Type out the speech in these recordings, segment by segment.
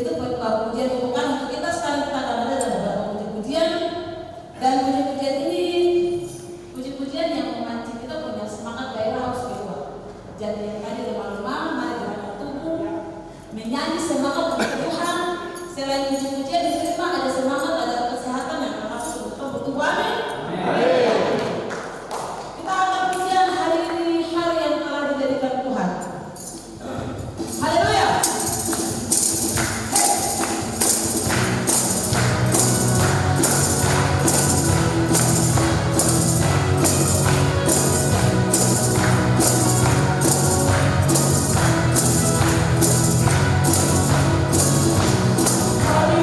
itu pujian bukan untuk kita. Sekarang kita akan ada beberapa puji-pujian, dan puji-pujian ini puji-pujian yang memancing kita punya semangat gairah harus keluar. Jadi yang tadi teman-teman, mari kita tubuh menyanyi semangat untuk Tuhan. Selain puji-pujian diterima, ada semangat, ada kesehatan yang akan masuk untuk kita butuh. Amin. Kita akan pujian hari ini, hari yang telah dijadikan Tuhan. Haleluya. Hari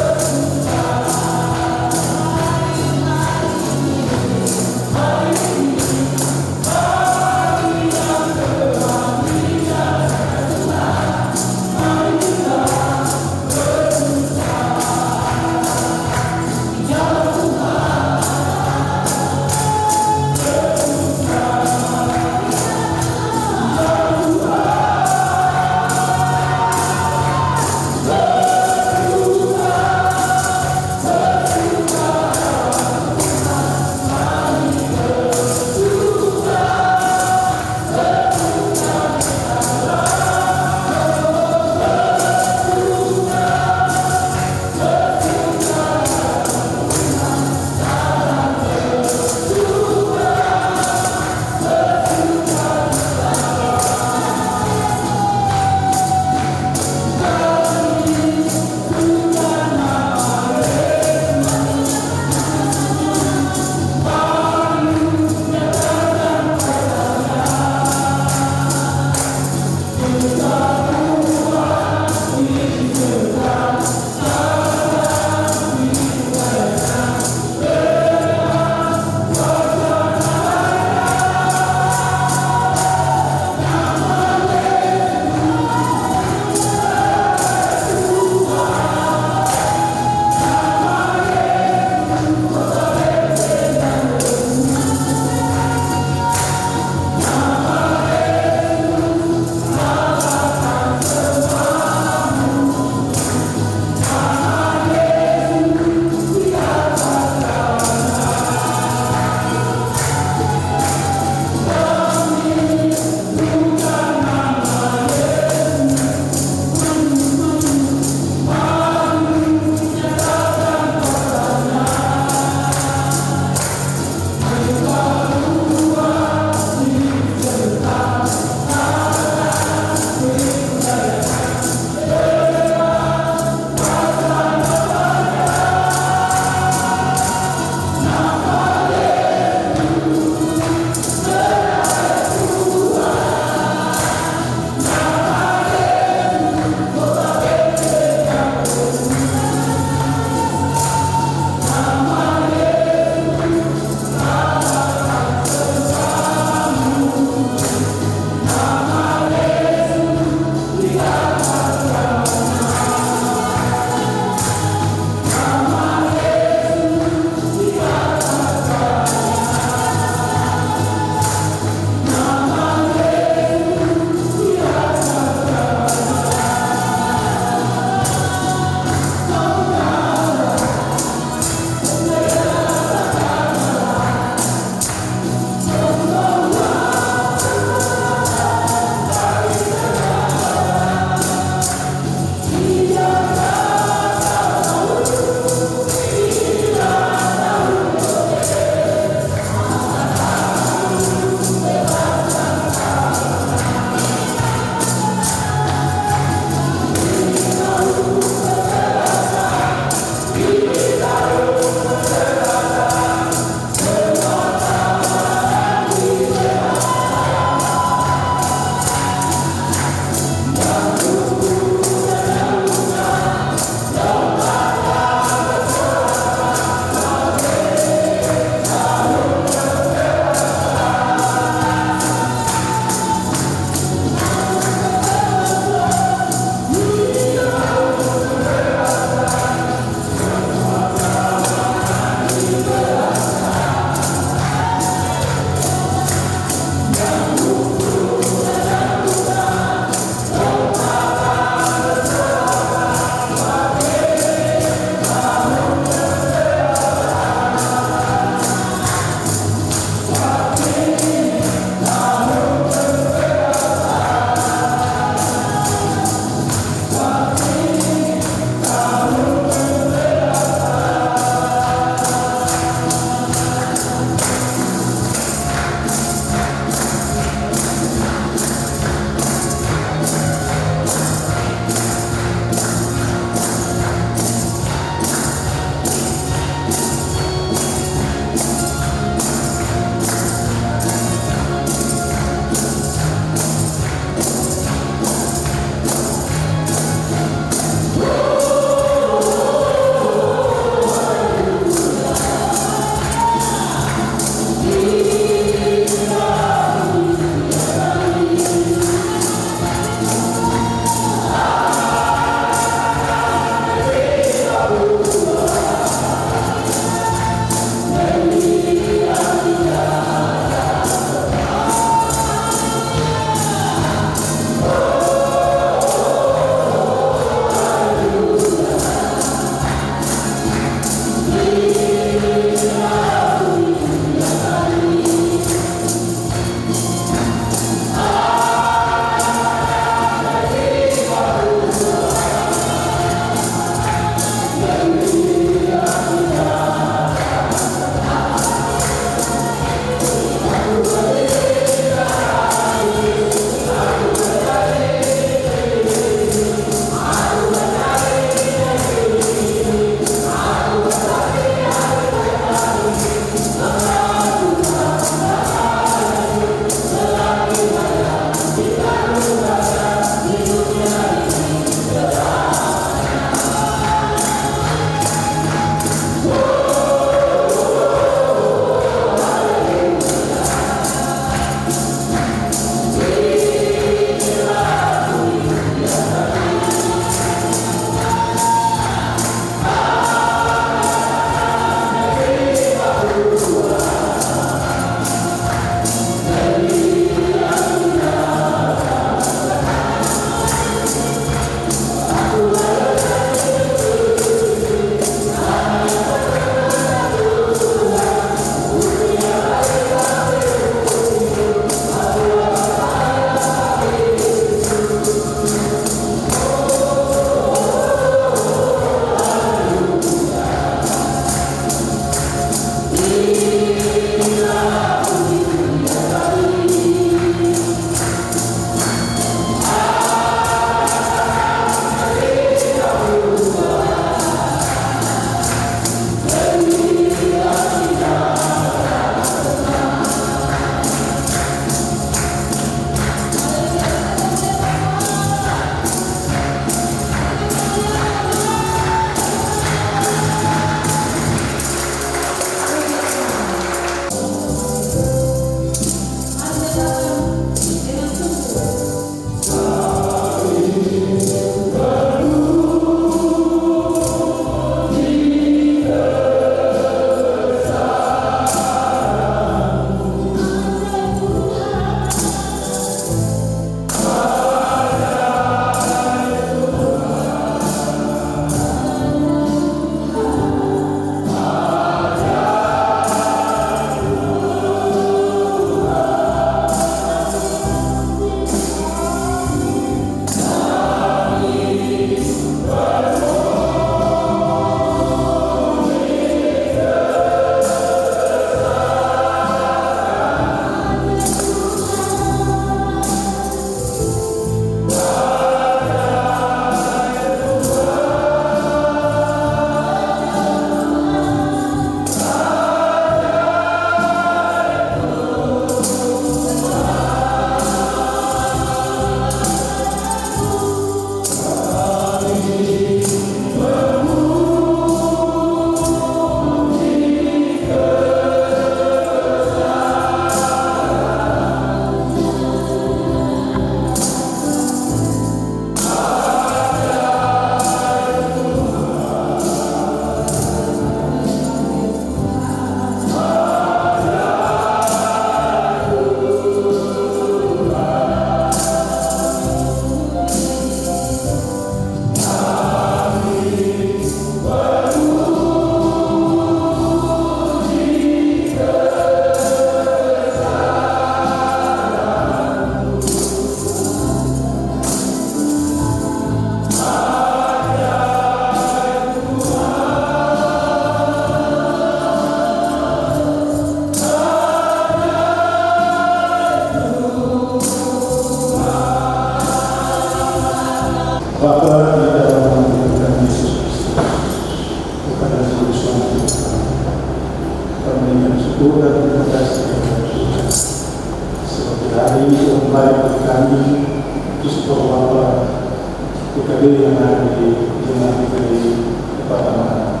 hadirin yang ada di jemaat dari Departemen.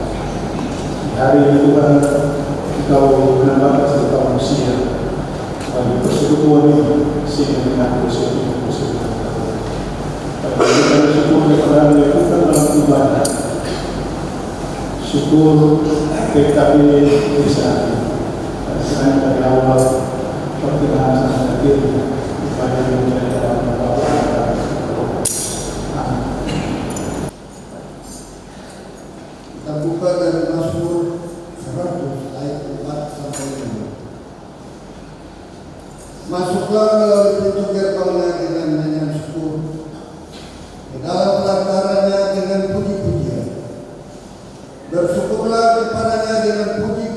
Hari ini Tuhan Engkau menambahkan serta manusia bagi persekutuan ini sehingga dengan persekutuan. Kita syukur kepada Yang Tuhan dalam ibadah. Syukur PKB desa dan selain dari awal pertengahan sampai akhir ibadah yang menjadi dalam Bapak. Kita buka dari Mazmur 100 ayat 4 sampai 5. Masuklah melalui pintu gerbangnya dengan nyanyian syukur, ke dalam pelatarannya dengan puji-pujian. Bersyukurlah kepadanya dengan puji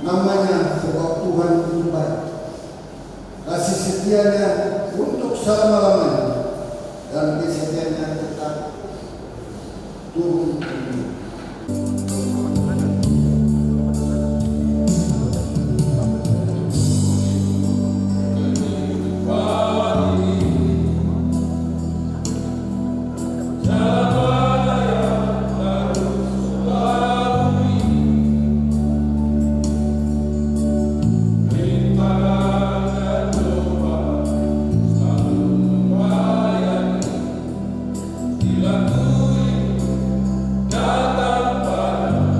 namanya, sebab Tuhan itu baik. Kasih setianya untuk selama-lamanya, dan kesetiaannya tetap turun. Datang pada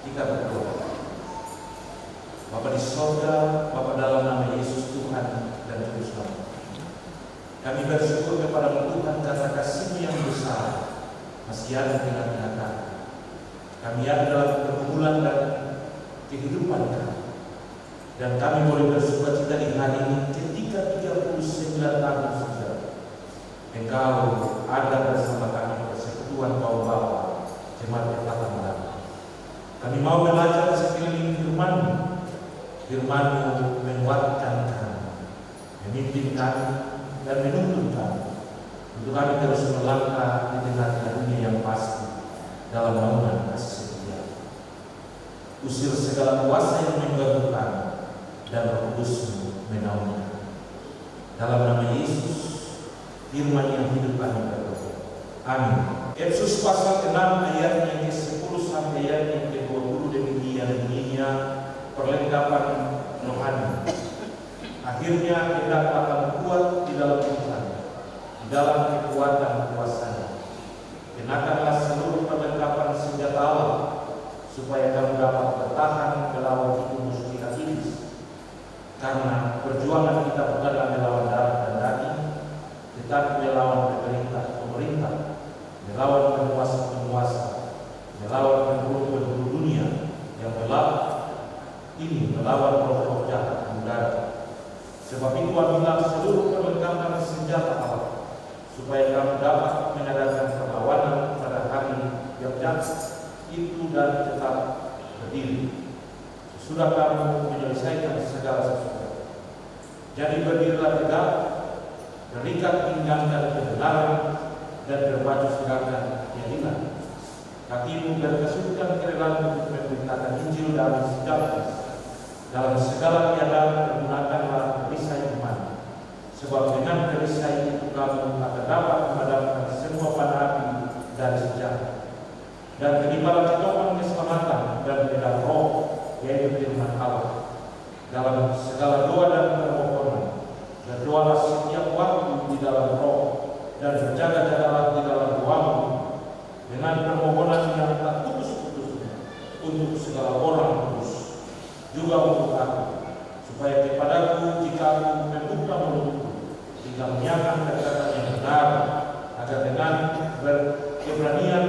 Kita berdoa. Bapa di sorga, Bapa dalam nama Yesus Tuhan dan Juru Selamat, kami bersyukur kepada Tuhan karena kasih-Mu yang besar masih ada di tengah-tengah kami. Kami ada dalam pergumulan dan kehidupan kami. Dan kami boleh bersukacita di hari ini ketika 39 tahun sudah Engkau ada bersama kami persekutuan kaum Bapa Jemaat Perkataan Damai. Kami mau belajar sekeliling firman-Mu. Firman-Mu menguatkan kami, memimpin kami, dan menuntun kami untuk kami terus melangkah di tengah-tengah dunia yang pasti dalam naungan kasih setia. Usir segala kuasa yang mengganggu kami dan Roh Kudus-Mu menaungi kami. Dalam nama Yesus, firman yang hidup kami berdoa. Amin. Efesus pasal 6 ayat yang ke-10 sampai ayat yang ke-20 demikian bunyinya perlengkapan rohani. Akhirnya hendaklah kamu kuat di dalam Tuhan, di dalam kekuatan kuasa-Nya. Kenakanlah seluruh perlengkapan senjata Allah, supaya kamu dapat bertahan melawan tipu muslihat iblis. Karena perjuangan kita bukanlah melawan darah dan daging, tetapi melawan pemerintah, melawan penguasa-penguasa, melawan penghulu-penghulu dunia yang melawan roh-roh jahat di udara. Sebab itu ambillah seluruh perlengkapan senjata Allah, supaya kamu dapat mengadakan perlawanan pada hari yang jahat itu dan tetap berdiri. Sudah kamu menyelesaikan segala sesuatu. Jadi berdirilah tegak, berikat pinggang dan kebenaran, dan berbaju seragam keadilan. Kakimu berkesutkan kerelaan untuk memberitakan Injil dalam sejarah. Dalam segala keadaan pergunakanlah perisai iman, sebab dengan perisai itu kamu akan dapat memadamkan semua panah api dari sejarah. Dan penimbalan topang keselamatan dan pedang roh, yaitu firman Allah. Dalam segala doa dan permohonan, berdoalah setiap waktu di dalam roh, dan berjaga-jagalah di dalam doamu dengan permohonan yang tak putus-putusnya untuk segala orang kudus, juga untuk aku, supaya kepadaku jika aku membuka mulutku, jika menyiapkan kata-kata yang benar, agar dengan berkeberanian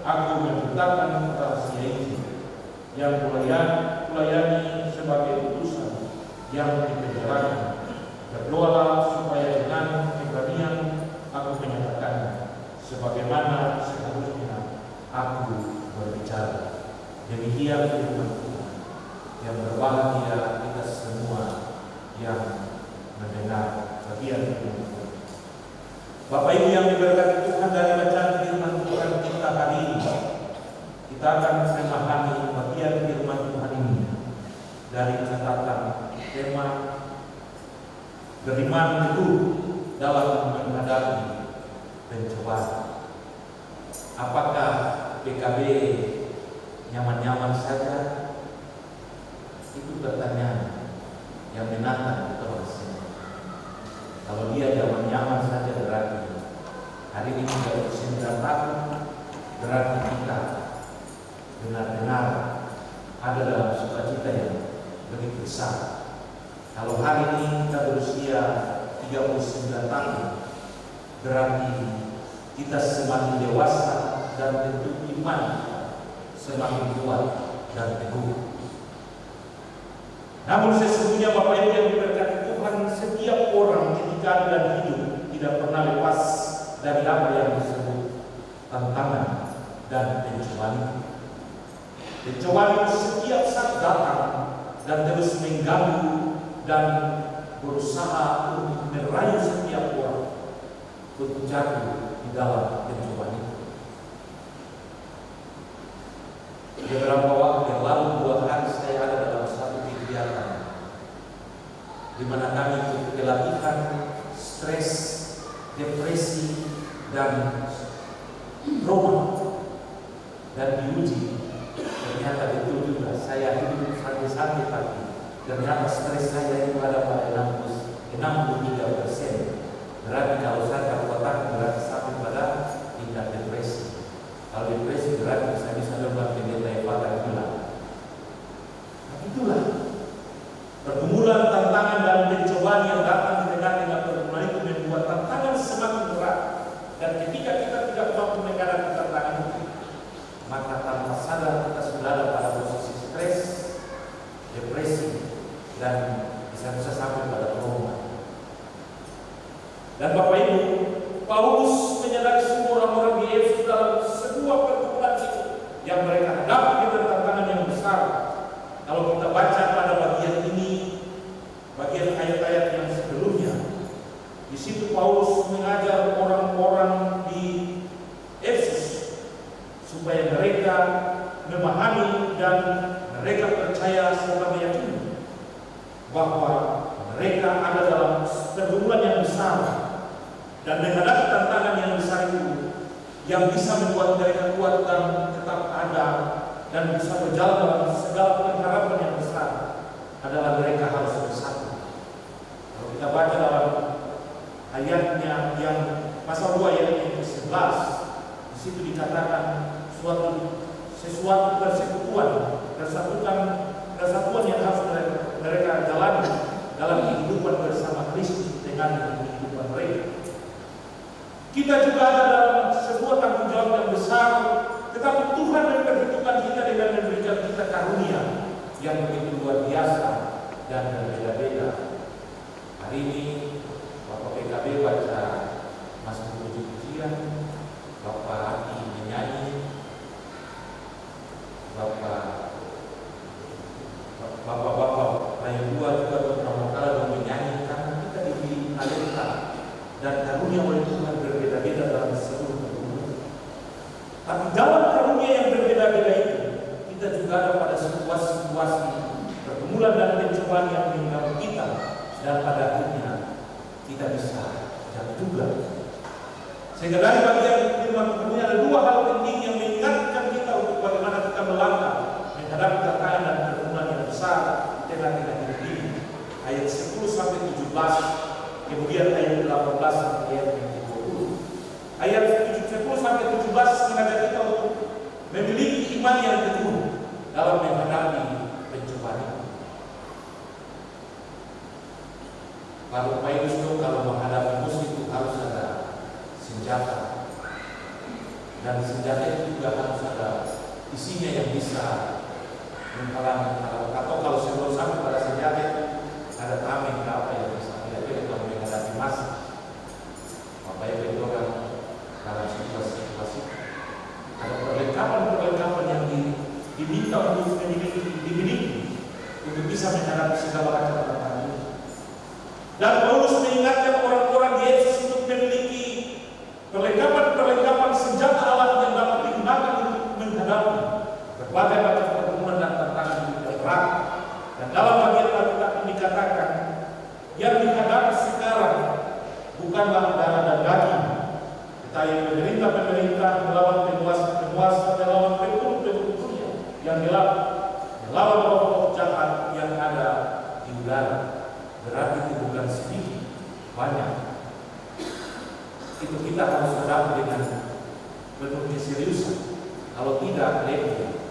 aku memberitakan rahasia itu yang kulayani sebagai utusan yang dipenjarakan. Berdoalah supaya dengan keberanian aku menyatakan sebagaimana seharusnya aku berbicara. Demikian firman Tuhan. Yang berbahagia kita semua yang mendengar bagian firman Tuhan. Bapak Ibu yang diberkati Tuhan, dari bacaan firman Tuhan kita hari ini, kita akan memahami bagian firman Tuhan ini dari catatan tema beriman teguh dalam menghadapi pencobaan. Apakah PKB nyaman-nyaman saja? Itu pertanyaan yang menantang kita masing. Kalau dia nyaman-nyaman saja berarti hari ini 39 tahun, berarti kita benar-benar ada dalam sukacita yang begitu besar. Kalau hari ini kita berusia 39 tahun, berarti kita semakin dewasa dan tentu iman semakin kuat dan teguh. Namun sesungguhnya Bapak Ibu yang diberkati Tuhan, setiap orang ketika dalam hidup tidak pernah lepas dari apa yang disebut tantangan dan pencobaan. Pencobaan itu setiap saat datang dan terus mengganggu dan berusaha untuk merayu setiap orang untuk jatuh di dalam pencobaan itu. Beberapa waktu yang lalu, 2 hari saya ada dalam satu kegiatan di mana kami kelatihan, stres, depresi, dan trauma, dan diuji. Ternyata betul juga saya hidup sampai pagi. Ternyata stres saya itu ada pada 63%. Berarti kalau saya kotak berarti sampai pada tingkat depresi. Kalau depresi berarti saya bisa bilang pendeta Eva tadi bilang mereka percaya serta meyakini bahwa mereka ada dalam pergumulan yang besar dan menghadapi tantangan yang besar itu, yang bisa membuat mereka kuat dan tetap ada dan bisa berjalan dalam segala pengharapan yang besar adalah mereka harus bersatu. Kalau kita baca dalam ayatnya yang pasal 2 ayat yang ke-11, di situ dikatakan sesuatu persatuan yang harus mereka jalani dalam kehidupan bersama Kristus dengan kehidupan mereka. Kita juga ada dalam sebuah tanggung jawab yang besar, tetapi Tuhan memperhitungkan kita dengan memberikan kita karunia yang begitu luar biasa dan berbeda-beda. Hari ini Bapak PKB baca Mazmur puji-pujian, Bapak Ati menyanyi, Bapak lain dua juga beberapa kali menyanyi, karena kita diberi talenta dan karunia oleh Tuhan berbeda-beda dalam seluruh dunia. Tapi dalam karunia yang berbeda-beda itu, kita juga ada pada situasi pergumulan dan pencobaan yang mengganggu kita, dan pada akhirnya kita bisa jatuh juga. Sehingga dari bagian firman Tuhan ada dua hal penting yang mengingatkan kita untuk bagaimana kita melangkah menghadapi tantangan dan pergumulan yang besar di tengah kita hidup ini. Ayat 10 sampai 17, kemudian ayat 18 sampai ayat 20. Ayat 10 sampai 17 mengajak kita untuk memiliki iman yang teguh dalam menghadapi pencobaan ini. Kalau Pak Yusuf, kalau menghadapi musuh itu harus ada senjata, dan senjata itu juga harus ada isinya yang bisa menghalangi, atau kalau sebelum sampai pada senjata itu ada tameng apa yang bisa dilakukan kalau menghadapi masa. Bapak Ibu orang dalam situasi ada perlengkapan yang diminta untuk dimiliki untuk bisa menghadapi segala macam tantangan. Dan Paulus mengingatkan orang-orang di Efesus untuk memiliki perlengkapan senjata Allah yang dapat digunakan untuk menghadapi berbagai macam pergumulan dan tantangan hidup yang berat. Dan dalam bagian Alkitab ini dikatakan, yang dihadapi sekarang bukanlah darah dan daging, tetapi pemerintah melawan penguasa, melawan pemimpin-pemimpinnya yang melawan roh-roh jahat yang ada di udara. Berarti itu bukan sedikit, banyak. Itu kita harus hadapi dengan penuh keseriusan. Kalau tidak, lebih.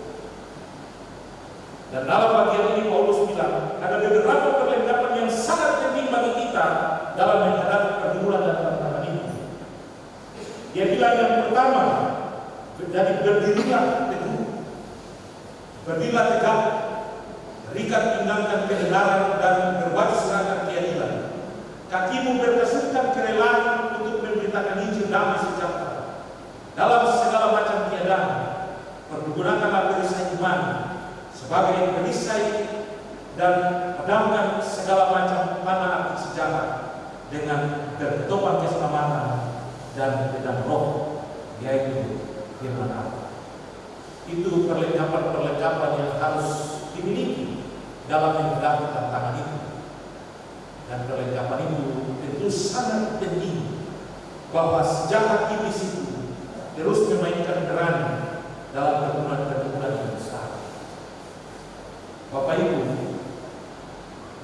Dan dalam bagian ini Paulus bilang ada beberapa perlengkapan yang sangat penting bagi kita dalam menghadapi pergumulan dan tantangan ini. Dia bilang yang pertama, jadi berdirilah teguh, berdirilah tegak, berikan tinggalkan kebenaran dan berbuat seragam keadilan. Kakimu berkesukaan kerelaan untuk memberitakan Injil damai sejahtera dalam segala macam keadaan. Pergunakanlah perisai iman sebagai perisai dan padamkan segala macam panah api sejarah dengan bertobat keselamatan dan pedang roh, yaitu firman Allah. Itu perlengkapan yang harus dimiliki dalam menghadapi tantangan itu. Dan perlengkapan itu tentu sangat penting, bahwa sejarah iblis itu terus memainkan peran dalam pergumulan yang besar. Bapak Ibu,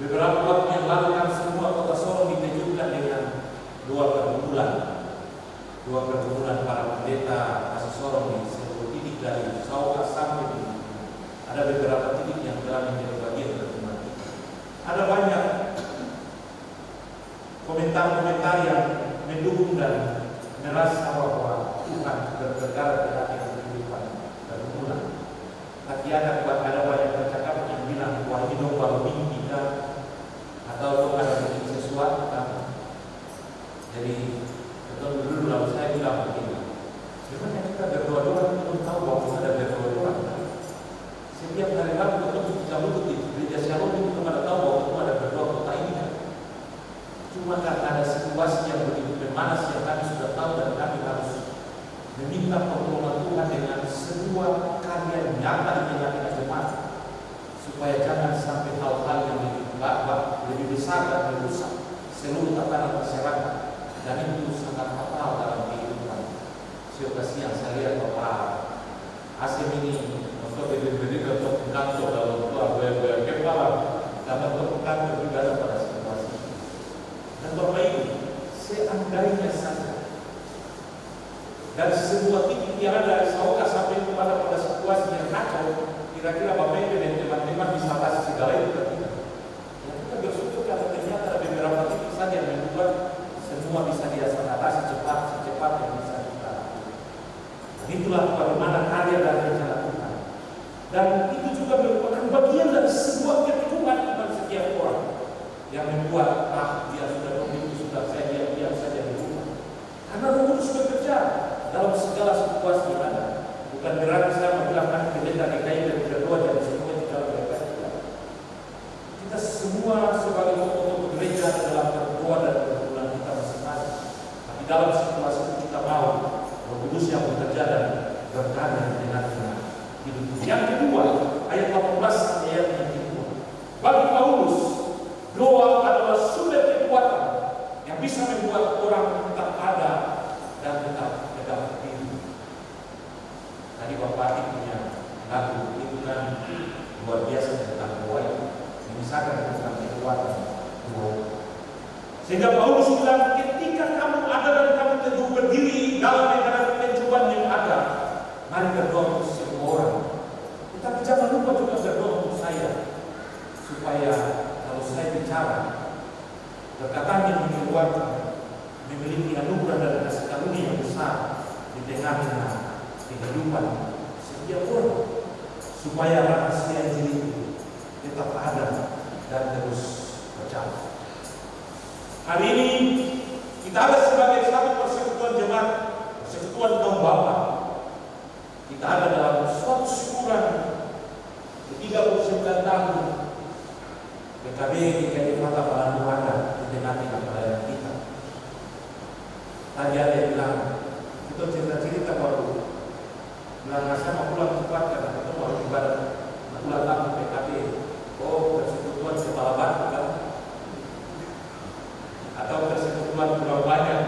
beberapa waktu yang lalu kan semua kota Solo dikejutkan dengan dua pergumulan para pendeta kasih Solo di seluruh titik dari Sauka sampai di ada beberapa titik yang telah menjadi bagian pertemuan. Ada banyak komentar-komentar yang mendukung dan merasa bahwa Tuhan berperkara di akhir kehidupan pergumulan. Tapi ada banyak percakapan yang bilang wah ini dong baru mimpi kan, atau ada sesuatu kan. Jadi dulu lalu saya bilang begini, gimana kita berdoa-doa kita tahu bahwa ada berdoa-doa. Setiap hari Rabu ketemu kita lutut di gereja Shalom itu pada tahu bahwa itu ada berdoa kota ini kan. Cuma karena ada situasi yang begitu memanas yang kami sudah tahu dan kami harus meminta pertolongan Tuhan dengan sebuah karya nyata di tengah-tengah jemaat. supaya jangan sampai hal-hal yang lebih besar dan merusak seluruh tatanan masyarakat, dan itu sangat fatal dalam kehidupan. Kasihan saya lihat bahwa Asim ini untuk berdiri untuk kantor dalam goyang-goyang kepala karena untuk kantor juga ada pada situasi. Dan Bapak Ibu, seandainya saja dari sebuah titik yang ada seolah sampai pada situasi yang kacau, kira-kira Bapak Ibu dan teman-teman bisa bahas segala itu tidak. Ya, kita bersyukur karena ternyata ada beberapa titik saja yang membuat semua bisa diatasi secepat yang bisa kita lakukan. Dan itulah bagaimana karya dan rencana Tuhan. Dan itu juga merupakan bagian dari sebuah keteguhan iman setiap orang yang membuat dia sudah begitu, sudah saya diam saja di rumah. Karena Roh Kudus bekerja dalam segala situasi yang ada. Bukan berarti saya membilangkan pendeta DKI dan berdoa jadi semua tidak berdoa. Kita semua sebagai tokoh gereja dalam berdoa dan berbulan kita masing-masing. Tapi dalam situasi itu kita mau Roh Kudus yang bekerja dan berkarya dengan hidup. Yang kedua, ayat 18 ayat yang kedua. Bagi Paulus, doa adalah sumber kekuatan yang bisa membuat orang tetap ada dan tetap tegak berdiri. Tadi Bapak Adi punya lagu itu kan luar biasa tentang doa itu, misalkan tentang kekuatan doa. Sehingga Paulus bilang, ketika kamu ada dan kamu teguh berdiri dalam menghadapi pencobaan yang ada, mari berdoa untuk semua orang. Tetapi jangan lupa juga berdoa untuk saya, supaya kalau saya bicara, perkataan yang mengeluarkan memiliki anugerah dan kasih karunia yang besar di tengah-tengah kehidupan setiap orang, supaya rahasia Injil itu tetap ada dan terus berjalan. Hari ini kita ada sebagai satu persekutuan jemaat, persekutuan kaum bapa. Kita ada dalam suatu syukuran ke 39 tahun PKB GKI Kota Palandu ada di tengah-tengah pelayanan kita. Tadi ada yang bilang, itu cerita-cerita baru. Bilang saya mau pulang cepat karena ketemu orang ibadah. Pulang tahun PKB. Oh, persekutuan Kepala Batu kan? Atau persekutuan Pulau Banyak.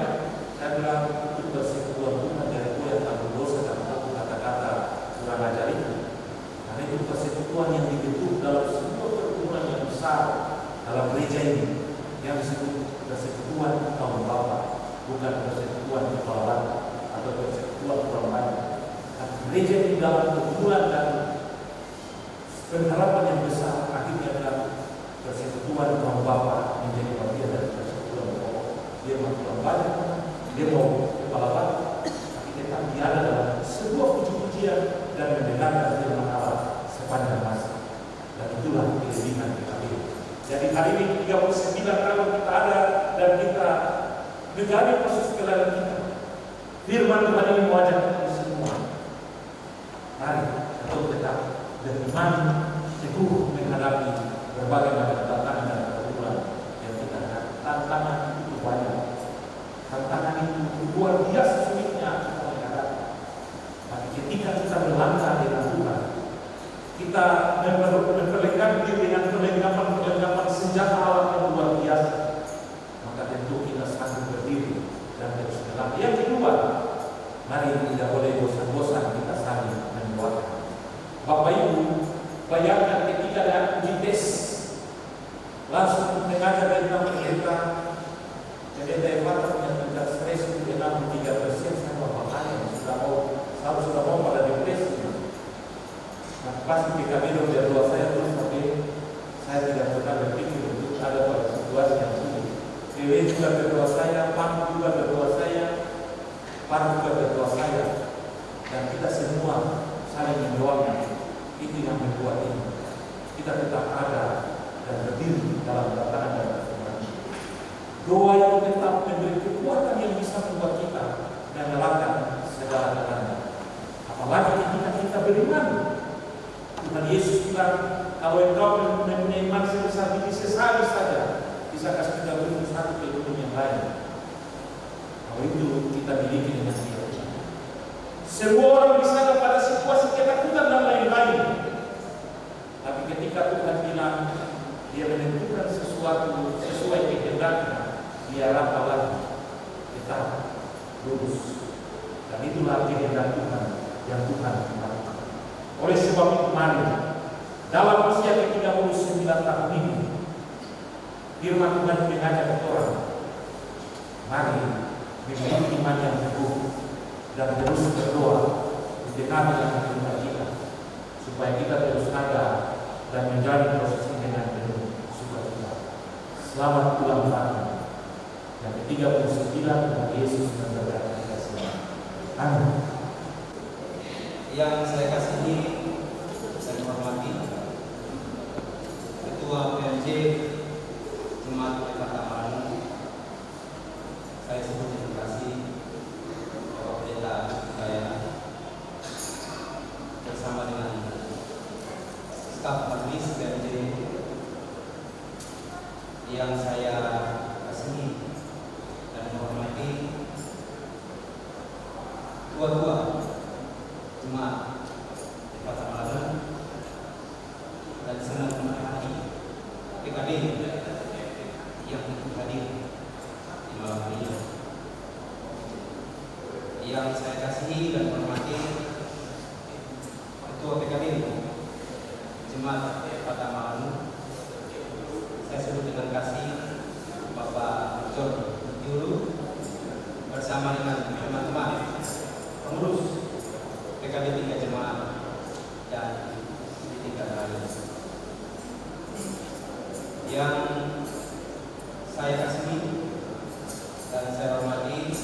Saya bilang itu persekutuan bukan dari itu yang tanggung dosa dan aku kata-kata kurang ajar itu. Karena itu persekutuan yang dibentuk dalam sebuah perkumpulan yang besar dalam gereja ini, yang disebut persekutuan kaum bapa, bukan persekutuan Kepala Batu atau persekutuan Pulau Banyak. Gereja ini dalam perkumpulan dan pengharapan yang besar akhirnya adalah persekutuan kaum bapa menjadi bagian dari persekutuan pokok. Dia mau Pulau Banyak, dia mau Kepala Batu, tapi tetap dia ada dalam sebuah puji-pujian dan mendengarkan firman Allah sepanjang masa. Dan itulah kelebihan PKB. Jadi hari ini 39 tahun kita ada dan kita menjadi proses pelayanan kita. Firman Tuhan ini mengajak kita semua. Mari kita tetap beriman teguh menghadapi berbagai macam tantangan dan pergumulan yang kita hadapi. Tantangan itu banyak. Tantangan itu luar biasa sulitnya kita menghadapi. Tapi ketika kita berlangkah dengan Tuhan, kita memperlengkapi diri dengan perlengkapan senjata alam yang luar biasa, maka tentu kita sanggup berdiri dan terus berlangkah. Yang kedua, mari tidak boleh bosan-bosan kita saling mendoakan. Bapak Ibu, bayangkan ketika ada uji tes, langsung mengajar tentang pendeta Evata punya tingkat stres itu 63%. Saya bahaya, sudah mau pada depresi. Nah, pasti PKB berdoa saya terus, tapi saya tidak pernah berpikir untuk ada pada situasi yang sulit. PW juga berdoa saya, PAN juga berdoa saya, PAN juga berdoa saya, dan kita semua saling mendoakan. Itu yang membuat ini kita tetap ada dan berdiri dalam tantangan dan perkembangan. Doa itu tetap memberi kekuatan yang bisa membuat kita mengalahkan segala tekanan. Apalagi ketika kita beriman. Tuhan Yesus bilang, kalau engkau mempunyai iman sebesar biji sesali saja, bisa kasih kita beri satu ke gunung yang lain. Kalau itu kita miliki dengan dia. Semua orang bisa pada situasi ketakutan dan lain-lain. Tapi ketika 39 tahun ini, firman Tuhan mengajak kita orang, mari memiliki iman yang teguh dan terus berdoa di tengah yang duka kita, supaya kita terus ada dan menjalani proses ini dengan penuh sukacita. Selamat ulang tahun yang ke-39 Tuhan Yesus memberkati kita semua. Amin. Yang saya kasihi dan hormati Ketua PMJ Jemaat Kota Malang, saya sebut terima kasih Bapak Pendeta saya bersama dengan staf majelis PMJ yang saya kasihi dan menghormati, tua-tua jemaat di Kota Malang, dan sangat menghormati PKB yang hadir di malam hari ini. Yang saya kasihi dan hormati Ketua PKB Jemaat Kota Malang, saya sebut dengan kasih Bapak John Yulu bersama dengan teman-teman pengurus PKB 3 Jemaat dan di 3 lain. Yang saya kasihi dan saya hormati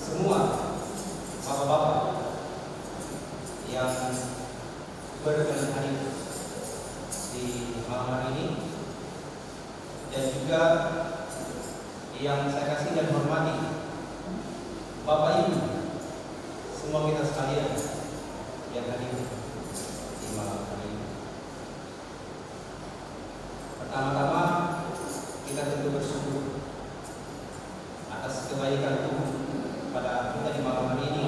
semua bapak-bapak yang berkenan hadir di malam hari ini, dan juga yang saya kasih dan hormati Bapak Ibu, semua kita sekalian yang hadir di malam hari ini. Pertama-tama kita tentu bersyukur atas kebaikan Tuhan pada kita di malam hari ini.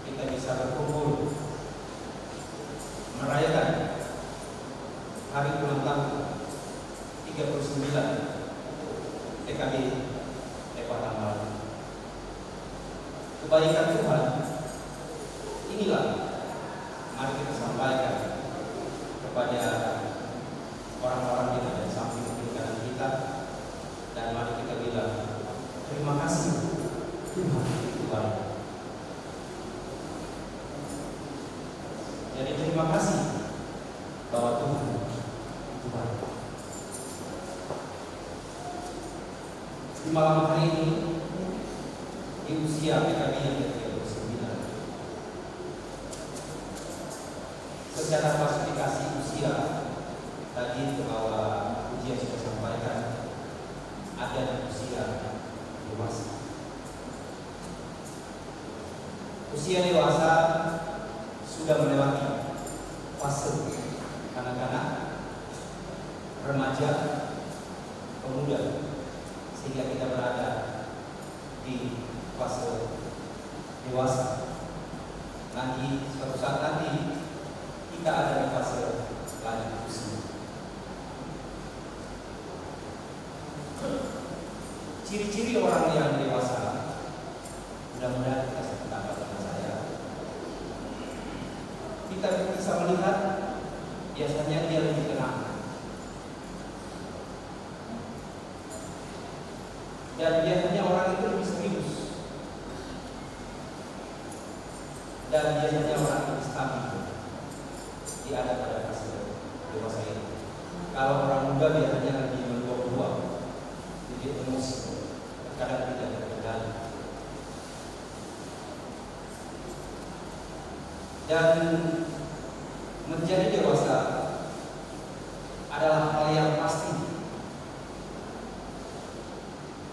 Kita bisa berkumpul merayakan hari ulang tahun 39 PKB Kota Malang. Kebaikan Tuhan inilah mari kita sampaikan kepada orang-orang yang ada di samping kanan kita, dan mari kita bilang terima kasih Tuhan itu baik. Jadi terima kasih bahwa Tuhan itu baik. Di malam hari ini, di usia PKB yang ke-39, secara klasifikasi usia tadi bahwa ujian sudah sampaikan, ada di usia dewasa. Usia dewasa sudah melewati fase kanak-kanak, remaja, pemuda, sehingga kita berada di fase dewasa. Nanti suatu saat nanti kita ada di fase lanjut usia. Ciri-ciri orang yang dewasa, mudah-mudahan kita sependapat dengan saya. Kita bisa melihat biasanya dia lebih tenang, dan biasanya orang itu lebih serius, dan biasanya orang lebih stabil. Dia ada pada fase dewasa ini. Kalau orang muda biasanya lebih meluap-luap, lebih emosi, kadang tidak terkendali. Dan menjadi dewasa adalah hal yang pasti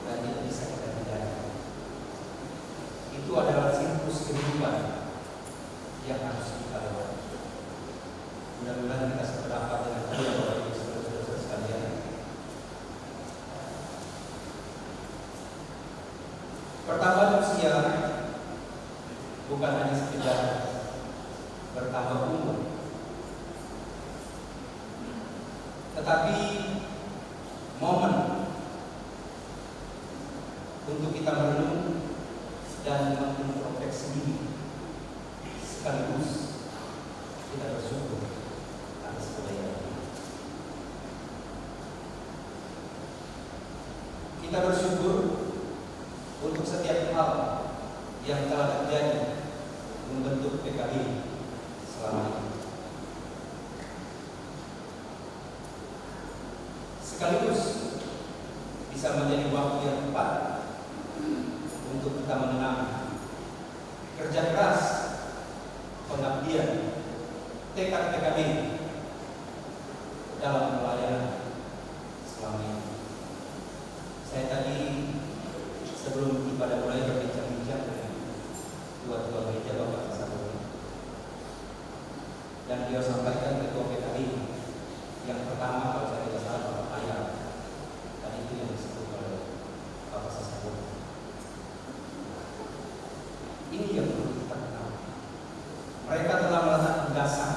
dan tidak bisa kita hindari. Itu adalah siklus kehidupan yang harus kita lewati. Mudah-mudahan kita sependapat dengan Bapak Ibu saudara-saudara sekalian. Pertambahan usia bukan hanya sekedar bertambah umur, tetapi momen untuk kita merenung dan mengintrospeksi diri, sekaligus kita bersyukur Kita bersyukur untuk setiap hal yang telah terjadi membentuk PKB selama ini. Sekaligus bisa menjadi waktu yang tepat untuk kita mengenang kerja keras, pengabdian, tekad PKB dalam pelayanan selama ini. Saya tadi sebelum ibadah mulai berbincang-bincang dengan dua gereja Bapak tersebut, dan beliau sampaikan ketua PKB yang pertama, kalau saya tidak salah, Bapak Ayah. Tadi itu yang disebut oleh Bapak tersebut. Ini yang perlu kita ketahui. Mereka telah meletakkan dasar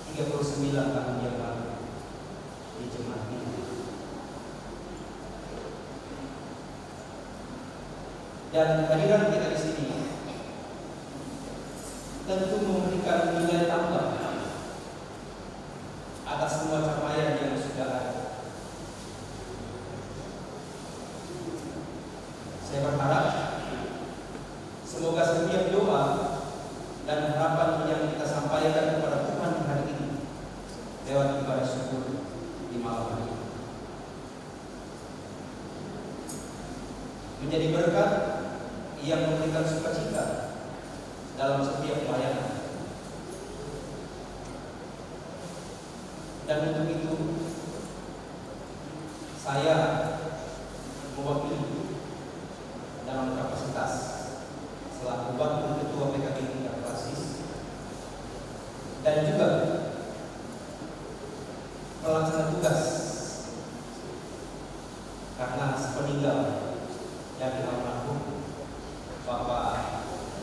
39 tahun yang lalu di jemaat ini. Dan kehadiran kita di sini tentu memberikan nilai tambah atas semua capaian yang sudah ada. Saya berharap semoga setiap doa dan harapan yang kita sampaikan kepada Tuhan hari ini lewat ibadah syukur di malam hari ini menjadi berkat yang memberikan sukacita dalam setiap pelayanan. Dan untuk itu saya mewakili dalam kapasitas selaku Wakil Ketua PKB tingkat Klasis dan juga pelaksana tugas karena sepeninggal dari almarhum Bapak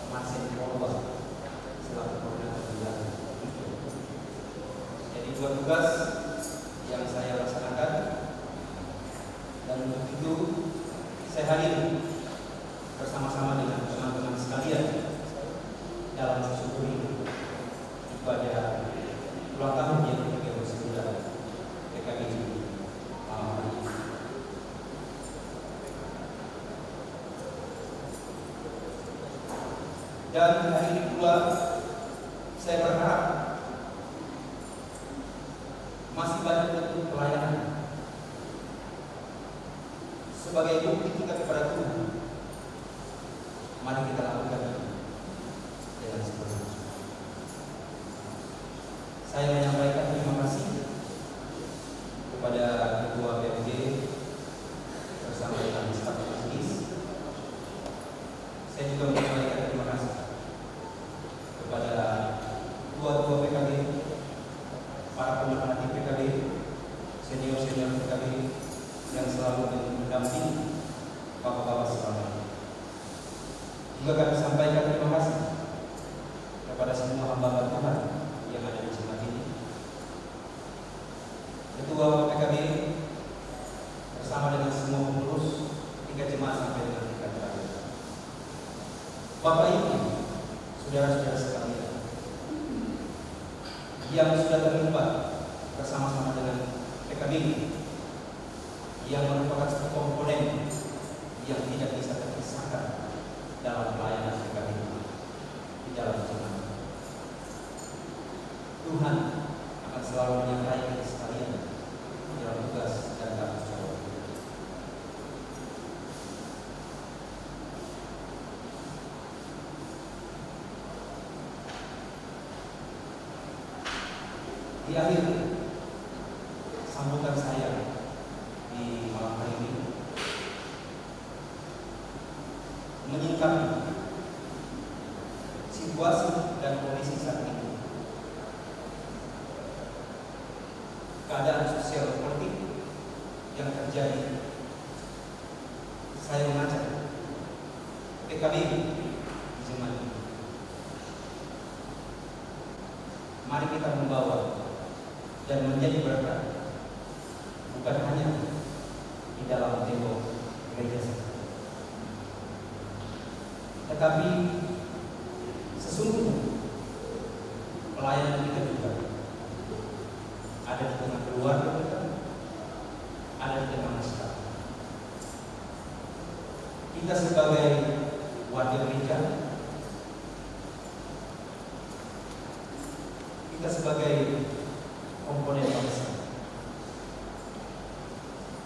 Marsin Polwa selaku koordinator bidang. Jadi dua tugas yang saya laksanakan, dan untuk itu saya hadir bersama-sama dengan teman-teman sekalian dalam mensyukuri ibadah ulang tahun yang ke-39 PKB malam hari ini. Dan hari ini pula saya berharap masih banyak bentuk pelayanan sebagai bukti kita kepada Tuhan. Mari kita lakukan dengan sepenuhnya. Saya menyampaikan terima kasih kepada Ketua PMG bersama dengan staf majelis. Saya juga menyampaikan terima kasih kepada ketua-ketua PKB, para pemerhati PKB, senior-senior PKB yang selalu mendampingi bapak-bapak selama ini. Juga kami sampaikan terima kasih kepada semua hamba Tuhan yang ada di jemaat ini. Ketua PKB bersama dengan semua pengurus tingkat jemaat sampai dengan tingkat terakhir. Bapak Ibu, saudara-saudara sekalian yang sudah terlibat bersama-sama dengan PKB yang merupakan satu komponen yang tidak bisa terpisahkan dalam pelayanan PKB di dalam jemaat. Tuhan akan selalu menyertai kita sekalian dalam tugas dan tanggung jawab. Di akhir sambutan saya di malam hari ini menyikapi situasi dan kondisi saat ini, keadaan sosial politik yang terjadi. Saya mengajak PKB di zaman ini, mari kita membawa dan menjadi berkat bukan hanya di dalam tembok gereja saja, tetapi sesungguhnya pelayanan kita juga ada di tengah keluarga kita, ada di tengah masyarakat. kita sebagai warga gereja, kita sebagai komponen bangsa,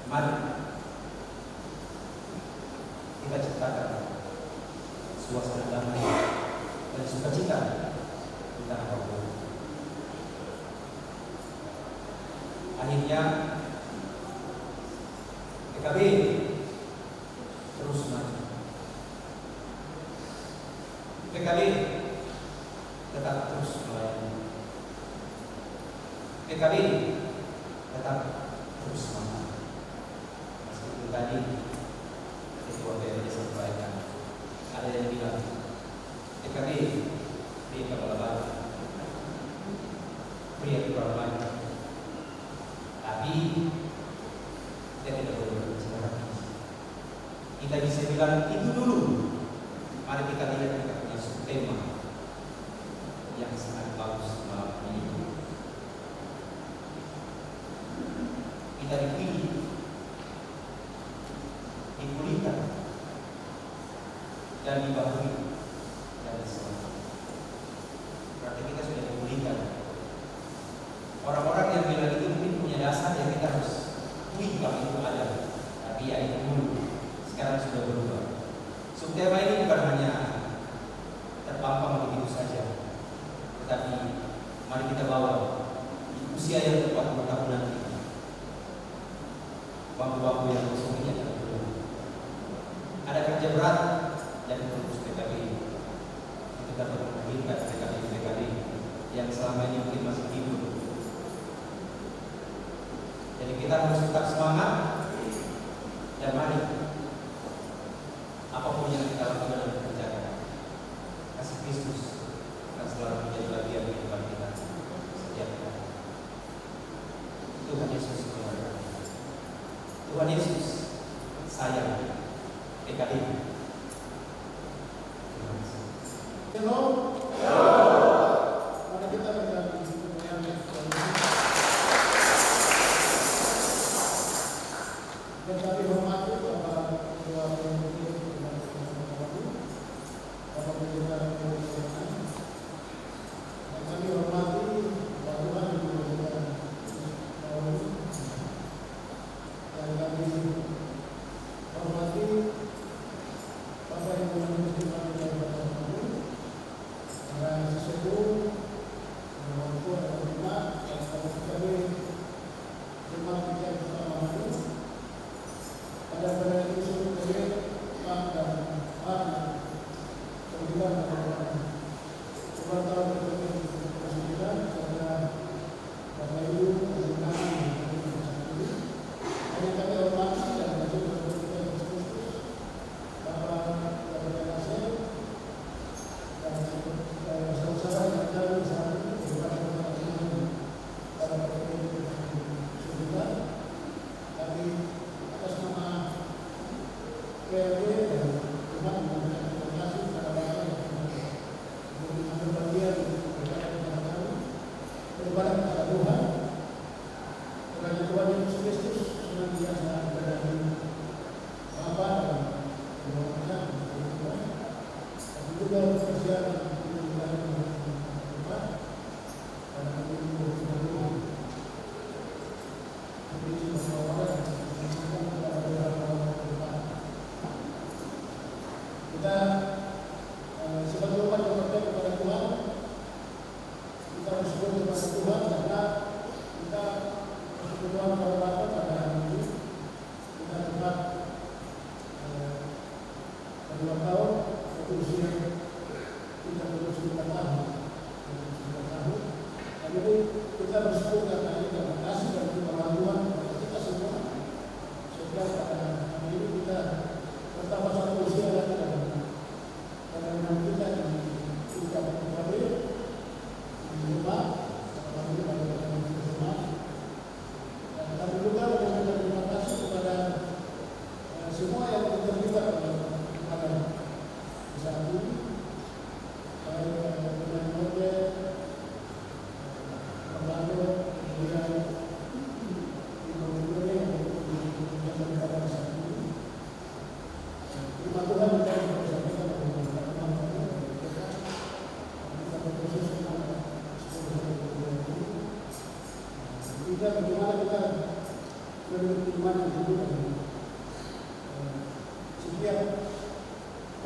mari kita ciptakan suasana damai dan sukacita di tanah Papua. Akhirnya PKB terus maju. PKB tetap terus melayani. PKB tetap terus semangat. Meskipun tadi Ketua PRD sampaikan, ada yang bilang PKB pria kepala batu, pria kepala batu. Tapi kita tidak boleh berbicara. Kita bisa bilang itu dulu. Mari kita lihat kita punya subtema yang sangat bagus malam ini. Kita dipilih, dipulihkan, dan dibahui dan diselamatkan. Berarti kita sudah dipulihkan. Orang-orang yang bilang itu mungkin punya dasar yang kita harus kalau itu ada, tapi ya itu dulu. Sekarang sudah berubah. Subtema ini bukan hanya terpampang begitu saja, tetapi mari kita bawa di usia yang 40 tahun nanti, bangku-bangku yang kosong ini akan berubah. Ada kerja berat dan terus PKB itu dapat menghadirkan PKB yang selama ini mungkin masih tidur. Jadi kita harus tetap semangat dan mari apapun yang kita lakukan dan kerjakan, kasih Kristus akan selalu menjadi bagian kehidupan kita setiap hari. Tuhan Yesus memberkati. Tuhan Yesus sayang PKB. Terima kasih. Shalom. Mari kita menjadi yang dan kami hormati Bapak Ketua PRD Bapak Pendeta Kementerian, dan kami hormati Bapak Tuhan Ibu Pendeta Paulus, dan kami hormati Bapak Ibu Pendeta Paulus, para sesepuh, orang tua dan jemaat, dan kami jemaat kita bersama hari pada pada isu dari Pak dan Pak kemudian tahun presiden serta Bapak Ibu dan kami hormati dan bersyukur kepada Kristus Bapak Nasir dan saudara yang ada di sana pada kami atas nama PRD dan Tuhan mengucapkan terima kasih kepada Bapak yang mengambil bagian daripada kepada Tuhan, kepada Tuhan Yesus Kristus senantiasa berada di Bapa dan Putra dan juga persiapan Tuhan dan kami berdoa kita sebagai umat yang berdoa kepada Tuhan, kita bersyukur kepada Tuhan karena kita bersyukur Tuhan kepada Bapa pada hari ini kita tepat 2 tahun yaitu usia 39 tahun. Dan ini kita bersyukur karena ini terima kasih dan terima Tuhan kepada kita semua sehingga pada hari ini kita bertambah satu usia lagi dan kita juga kembali di rumah dan kami juga mengucapkan terima kasih kepada semua yang terlibat pada saat ini, dengan model membantu kemudian di Juga bagaimana kita menerima hidup setiap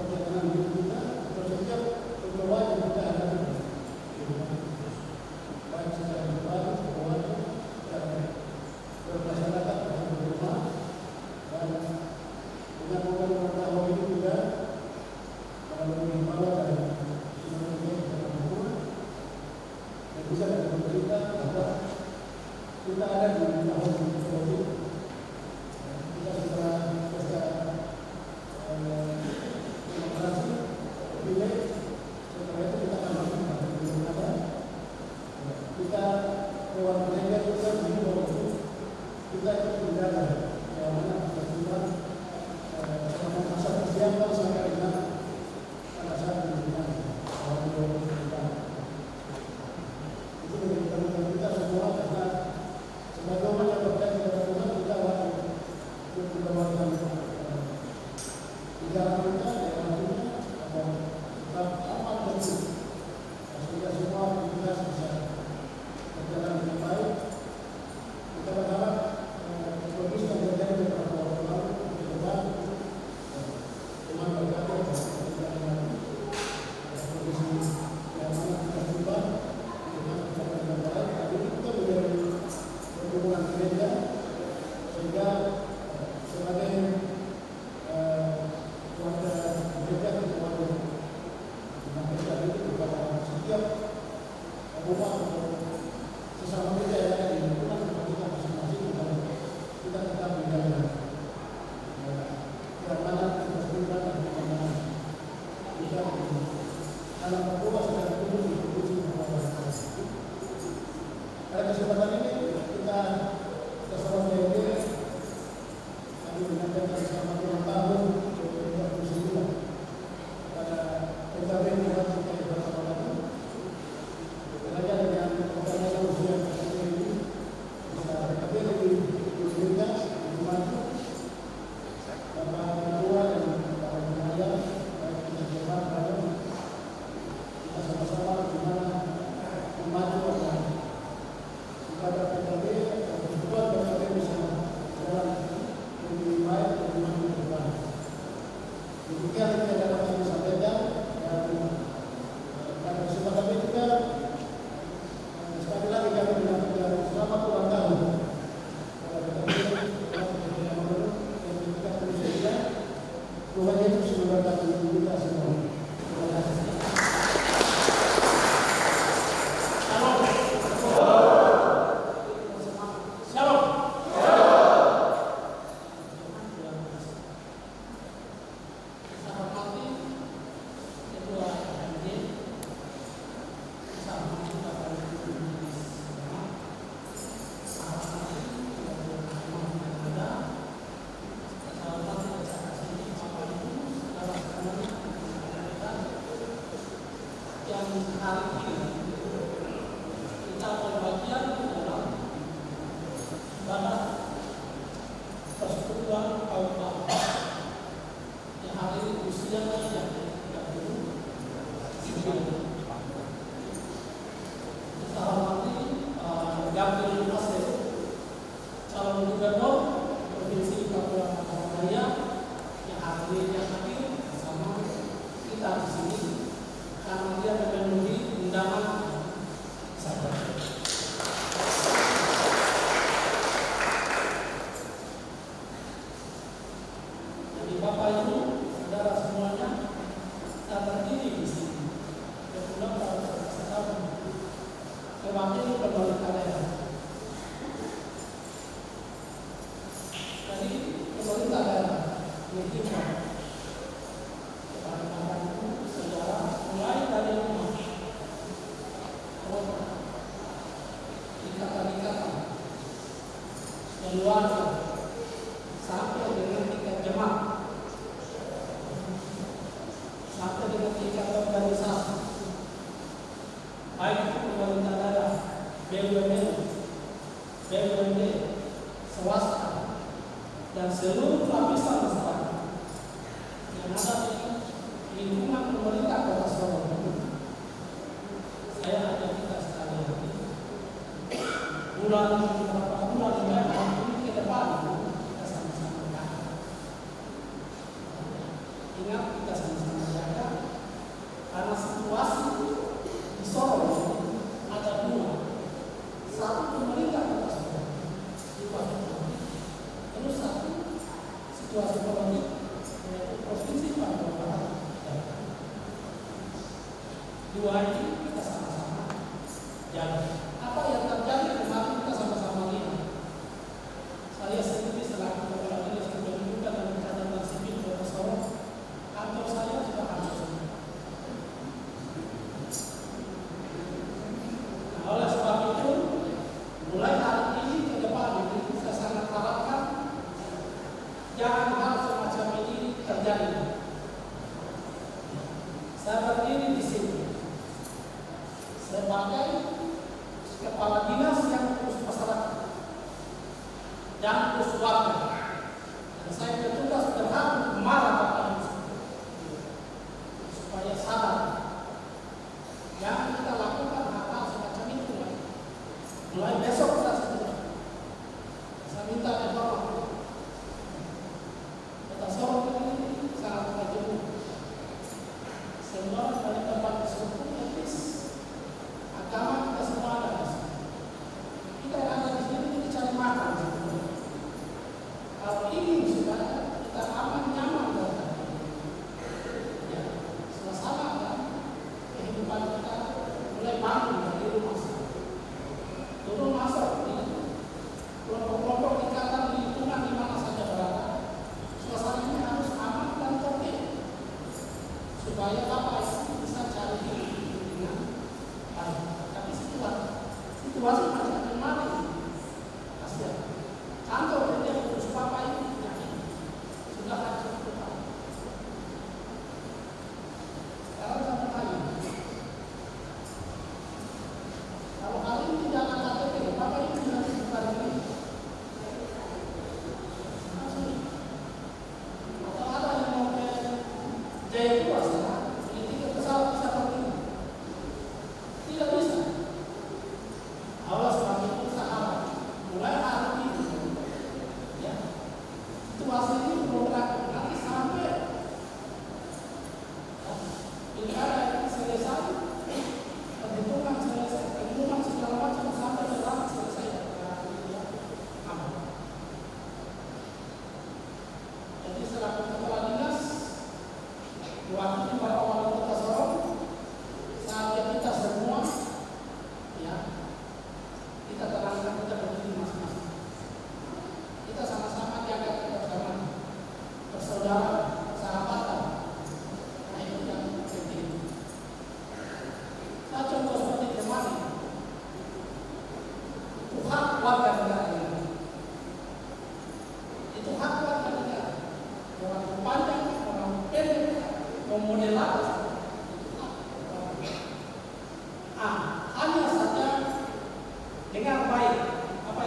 perjalanan hidup kita atau setiap perubahan yang kita hadapi, baik secara pribadi, keluarga, dan bermasyarakat dan berumah, dan dengan mengetahui itu juga mengimbau dan semuanya dalam rumah dan bisa dari pemerintah bahwa kita ada di tahun politik. Kita setelah pesta demokrasi pilih, setelah itu kita akan masuk pada pilkada. Kita keluar mereka kita mengimbau kita itu menjaga yang mana kita selama masa persiapan sampai dengan pada saat pemilihan tahun 2024. Itu menjadi kita semua karena sebagai orang yang berkaitan dengan Tuhan kita wajib untuk mendapatkan pikiran kita, daerahnya, atau tetap aman dan itu sehingga semua aktivitas bisa berjalan dengan baik. Kita berharap kondisi yang terjadi beberapa waktu lalu ke depan Tuhan berkati kita dengan kondisi yang mana kita berubah dengan cara yang baik. Tapi kita menjadi hubungan gereja sehingga sebagai keluarga gereja kita wajib mengajarkan itu kepada setiap umat atau sesama kita yang ada di lingkungan tempat kita masing-masing agar kita tetap menjaga keamanan, ketertiban dan keamanan kita dalam berdoa secara khusus diikuti kepada kita. Pada kesempatan ini kita bersama DPD kami menyampaikan selamat ulang tahun ke-29 pada PKB Tuhan kita yang bersama lagi. Kiranya dengan perjalanan usia kita ini bisa PKB lebih berjaya, lebih maju. Bapak Ketua dan Bapak Penaya, baik kita jemaat bareng, kita sama-sama bagaimana memaju agar kepada PKB atau kebutuhan PKB bisa jalan lebih baik, lebih maju ke depan. Demikian yang dapat kami sampaikan dan pada kesempatan ini juga sekali lagi kami menyampaikan selamat ulang tahun kepada PKB yang baru dan juga tentu saja Tuhan Yesus memberkati kita semua. Terima kasih. Yang hari ini kita berbagian dalam ibadah persekutuan kaum bangsa yang hari ini usianya yang ke-39. Kita hormati Gabriel Nasir, calon gubernur Provinsi Papua Raya yang hadir bersama kita di sini. Karena dia memenuhi undangan saya. Jadi Bapak Ibu, saudara semuanya, kita berdiri di sini. Kemudian kalau sekarang mewakili pemerintah daerah. Jadi pemerintah daerah mengizinkan kepada Bapak Ibu saudara mulai dari rumah, kota, ikatan-ikatan, keluarga, sampai dengan tingkat jemaat, sampai dengan tingkat organisasi, baik itu pemerintah daerah, BUMD, swasta, dan seluruh lapisan masyarakat yang ada di lingkungan pemerintah Kota Sorong. Saya ajak kita sekali lagi bulan ingat kita sama-sama jaga karena situasi di Solo ada dua. Satu pemerintah kota Solo, situasi politik. Terus satu situasi politik yaitu provinsi Papua Barat. Dua ini kita sama-sama jaga. Apa yang terjadi kemarin kita sama-sama lihat. Saya sendiri selaku kepala dinas kependudukan dan pencatatan sipil Kota Solo, kantor saya sudah hancur. Nah, oleh sebab itu, mulai hari ini ke depan saya sangat harapkan jangan hal semacam ini terjadi. Saya berdiri di sini sebagai kepala dinas yang urus masyarakat dan urus warga, dan saya bertugas berhak marah Bapak Ibu supaya sadar yang kita lakukan hal-hal semacam itu mulai besok kita sudah. Saya minta informasi Kota Solo ini sangat majemuk. Semua dari tempat bersyukur etis agama kita semua ada di sini. Kita yang ada di sini kita cari makan. Kalau ingin supaya kita aman nyaman ya, suasana kan kehidupan kita mulai bangun dari rumah. Turun masuk di kelompok-kelompok ikatan di lingkungan di mana saja berada. Suasananya harus aman dan tertib supaya apa itu bisa cari dengan baik. Tapi situasi masih akan mati. Kasihan. Kantor yang urus Bapak ini sudah hancur total. Sekarang saya bertanya, kalau hari ini tidak ada KTP, Bapak ini sudah dibuka ini. Atau ada yang mau ke Jayapura sana, ini tiga pesawat bisa pergi. Tidak bisa. Awas bagi usaha mulai hari ini. Ya, situasi ini belum berakhir nanti sampai pilkada ini selesai, perhitungan selesai, pengumuman segala macam sampai lebaran selesai. Aman. Jadi selaku kepala dinas, waktu para wali kota Solo, saatnya kita semua, ya, kita terangkan kita berdiri masing-masing. Kita sama-sama jaga kebersamaan, persaudaraan, persahabatan. Nah itu yang penting. Saya contoh seperti kemarin, itu hak warga negara ini. Itu hak warga negara. Orang panjang, orang pendek, model apa? Hanya saja dengan baik apa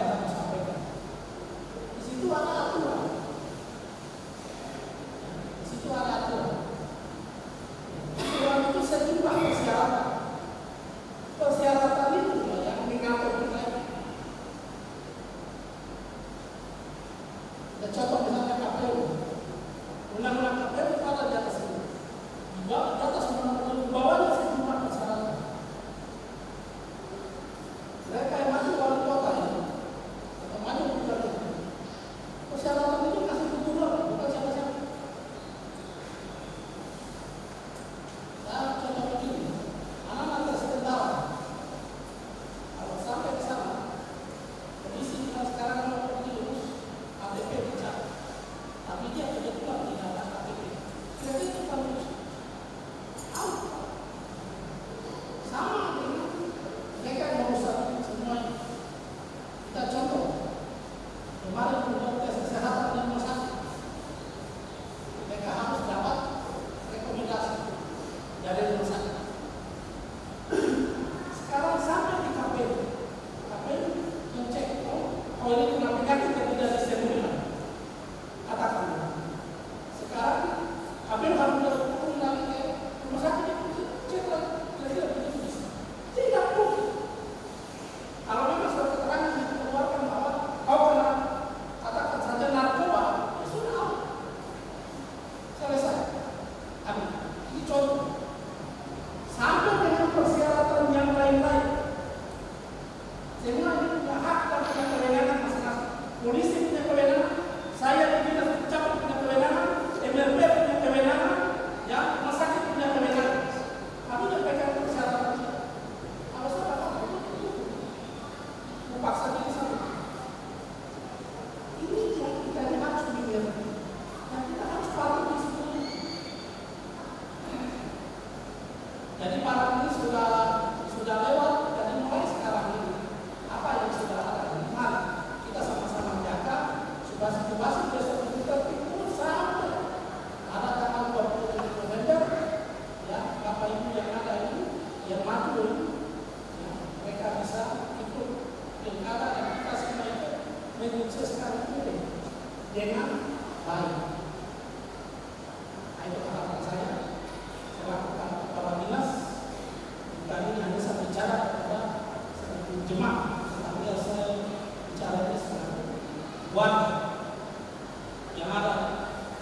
polisi punya kewenangan, saya di dinas dukcapil punya kewenangan, MRP punya kewenangan, ya, rumah sakit punya kewenangan. Kami menyampaikan persyaratan. Apa salah? Memaksa diri satu. Ini yang kita harus mengerti. Dan kita harus patuh di situ. Jadi para ini sudah lewat. Jadi mulai sekarang ini apa yang sudah ada ini, mari kita sama-sama jaga supaya situasi besok kita itu sampai ada tanggal 27 November, ya, Bapak Ibu yang ada ini, yang maju ini, ya, mereka bisa ikut pilkada dan kita semua itu menyukseskan itu dengan baik. Nah, itu harapan saya selaku kepala dinas. Bukan ini hanya saya bicara kepada jemaah, tapi saya bicara ini sebagai warga yang ada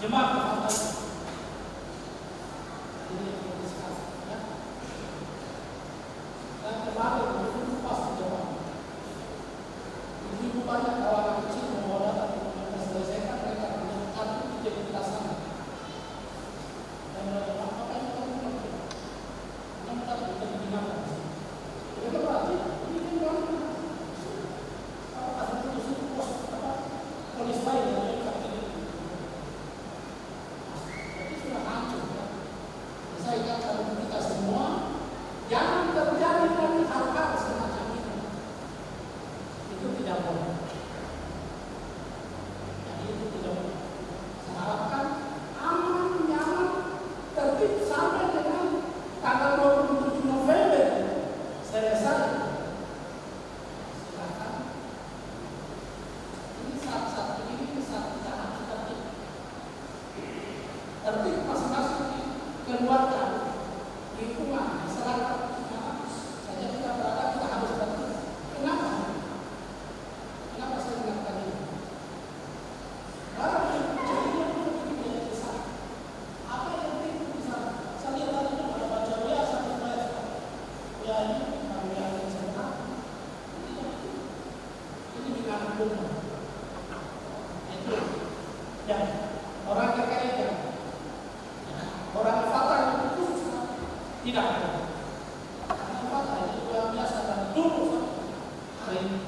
jemaah kepada ini yang penting sekali, ya. Dan kemarin itu pasti jemaah. Ibu banyak kawan kecil mau datang untuk selesaikan mereka punya kartu identitas sana. Dan apa yang kamu lakukan? Kamu tak bisa digunakan. Itu berarti ini kan orang apa pasal itu pos apa polis lain yang kartu itu. Jadi sudah hancur. Ya. Saya ingat kalau kita semua jangan terjadi lagi hal-hal semacam itu. Itu tidak boleh. Jadi itu tidak boleh. Saya harapkan aman, nyaman, tertib sampai dengan tanggal 27 November selesai. Silakan. Ini saat ini saat kita harus tertib. Tertib masing-masing di keluarga, lingkungan, masyarakat. Saja kita berada kita harus tertib. Kenapa? Kenapa saya mengatakan ini? Barang yang terjadi itu menjadi besar. Apa yang penting besar? Saya lihat tadi itu ada baca WA sampai saya WA ini WA yang sebentar. Ini dengan hukum. Itu yang orang terkait yang orang fatal itu tidak ada. Karena fatal itu yang biasa dan dulu hari ini.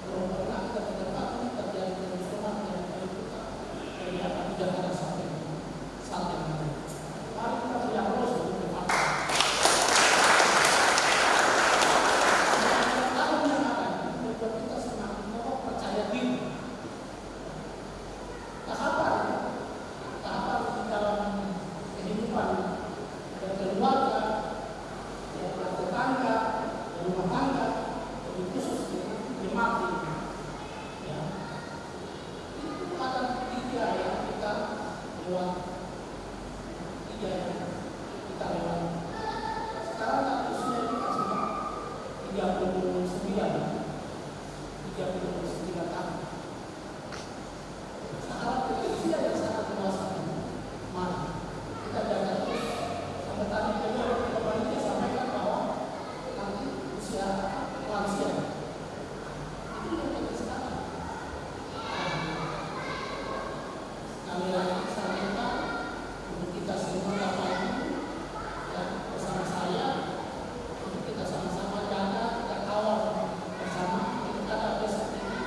Belum pernah kita tidak terjadi kerusuhan yang kita terlihat tidak ada sampai saat ini. Mari kita tidak terus untuk depan. Tahun yang akan membuat kita semakin percaya diri. Tahapan di dalam kehidupan dan keluarga, dan tetangga, dan rumah tangga, lebih khusus jemaat ini. Ya. Itu ada 3 yang kita lewati. 3 yang kita lewati. Sekarang tak usia ini kan sudah 39 tahun. Sekarang kita usia yang sangat dewasa. Mari kita jaga terus. Sampai tadi kita sampaikan bahwa nanti usia lansia itu yang penting sekali. Kami lagi saya minta untuk kita semua Bapak Ibu dan bersama saya untuk kita sama-sama jaga, kita kawal bersama kita ada besok ini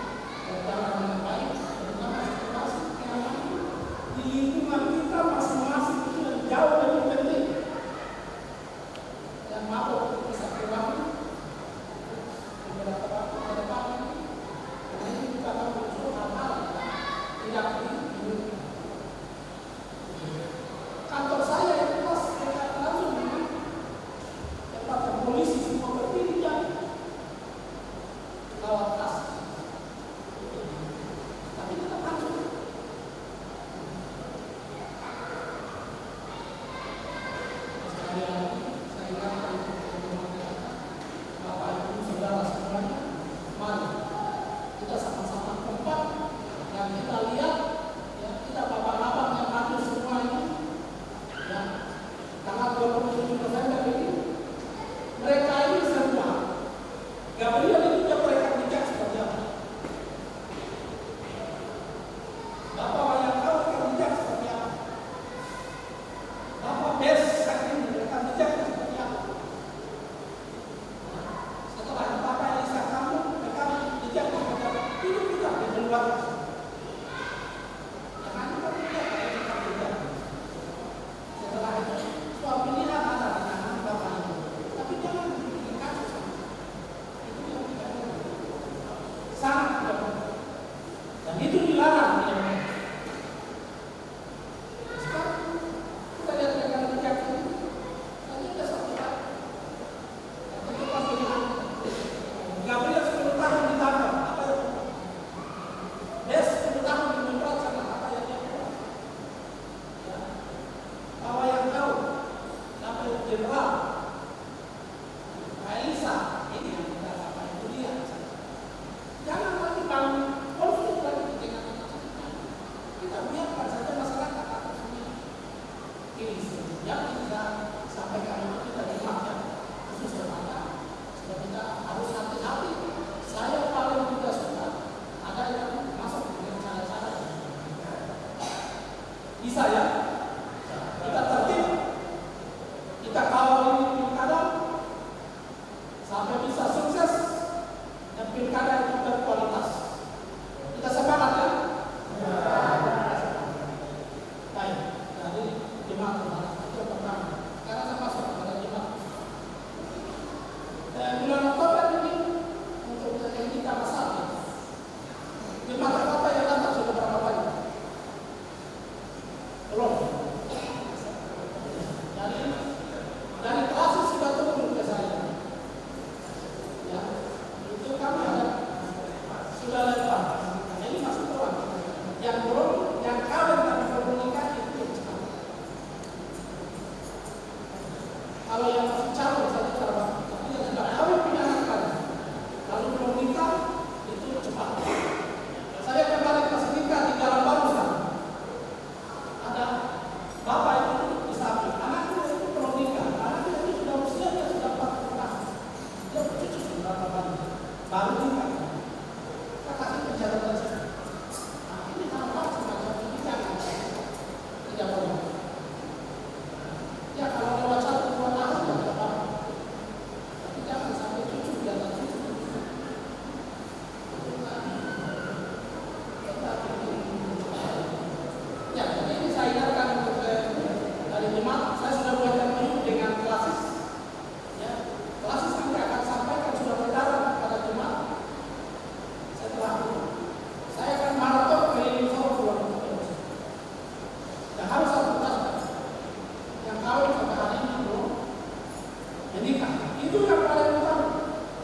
itu yang paling utama.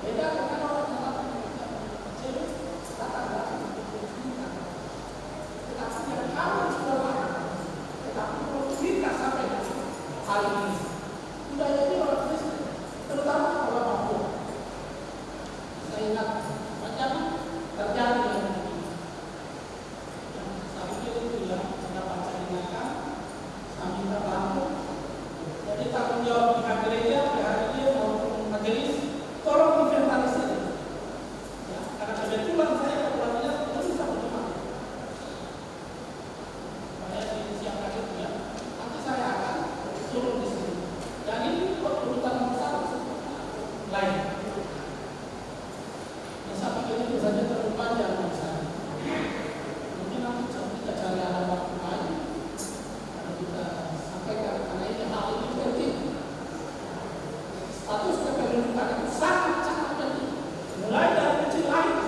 Beda dengan orang yang kecil, katakanlah tetapi yang harus sudah makan, tetapi kalau kita sampai hari ini sudah jadi orang Kristen, terutama orang Papua. Saya ingat macam terjadi yang saya pikir itu ya, dapat saya ingatkan, saya minta bantu. Jadi tanggung jawab pihak gereja, pihak gereja maupun majelis, tolong inventarisir. Ya, karena kebetulan saya kebetulannya itu bisa berjemaah. Supaya disiapkan itu ya. Nanti saya akan turun di sini. Dan ini urutan besar lain. Ya, saya pikir itu saja terlalu panjang bagi saya. Mungkin nanti kita cari ada waktu lain. Kalau kita sampaikan karena ini hal ini penting. Status kependudukan itu sangat penting. Mulai dari kecil lahir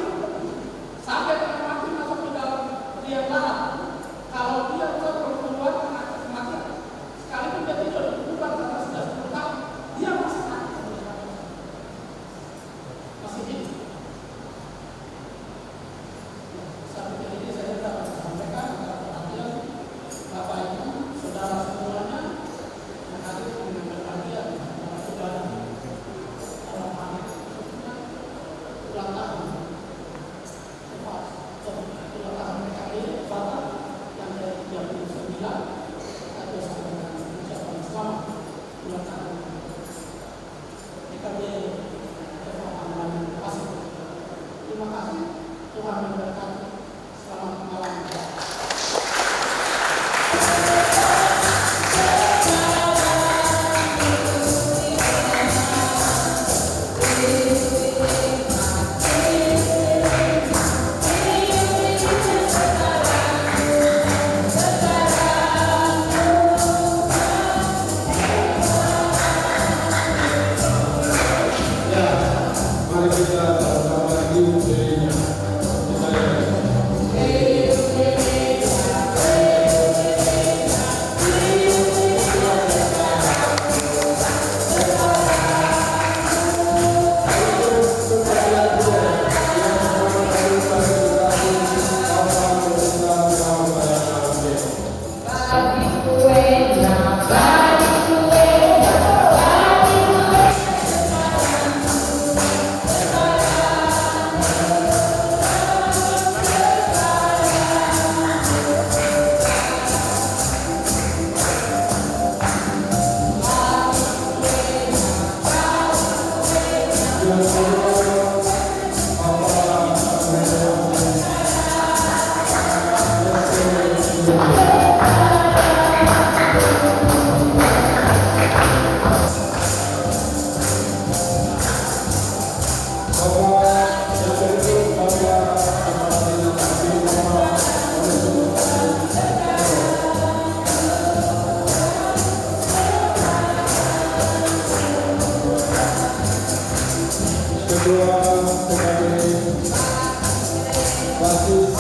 sampai pada mati masuk ke dalam liang lahat. Kalau dia perlu keluar karena kematian, sekalipun dia tidak dikuburkan karena sudah 10 tahun, dia masih mati. Masih hidup. Saya pikir ini saya dapat sampaikan kepada perhatian Bapak Ibu, saudara semuanya yang hadir mengambil bagian dalam ibadah dalam hal ini ulang tahun ulang tahun PKI Bapak yang ke-39 atau sampaikan ucapan selamat ulang tahun PKI Bapak. Terima kasih, Tuhan memberkati. Selamat malam. Mari kita sama lagi dirinya. Kedua, sebagai basis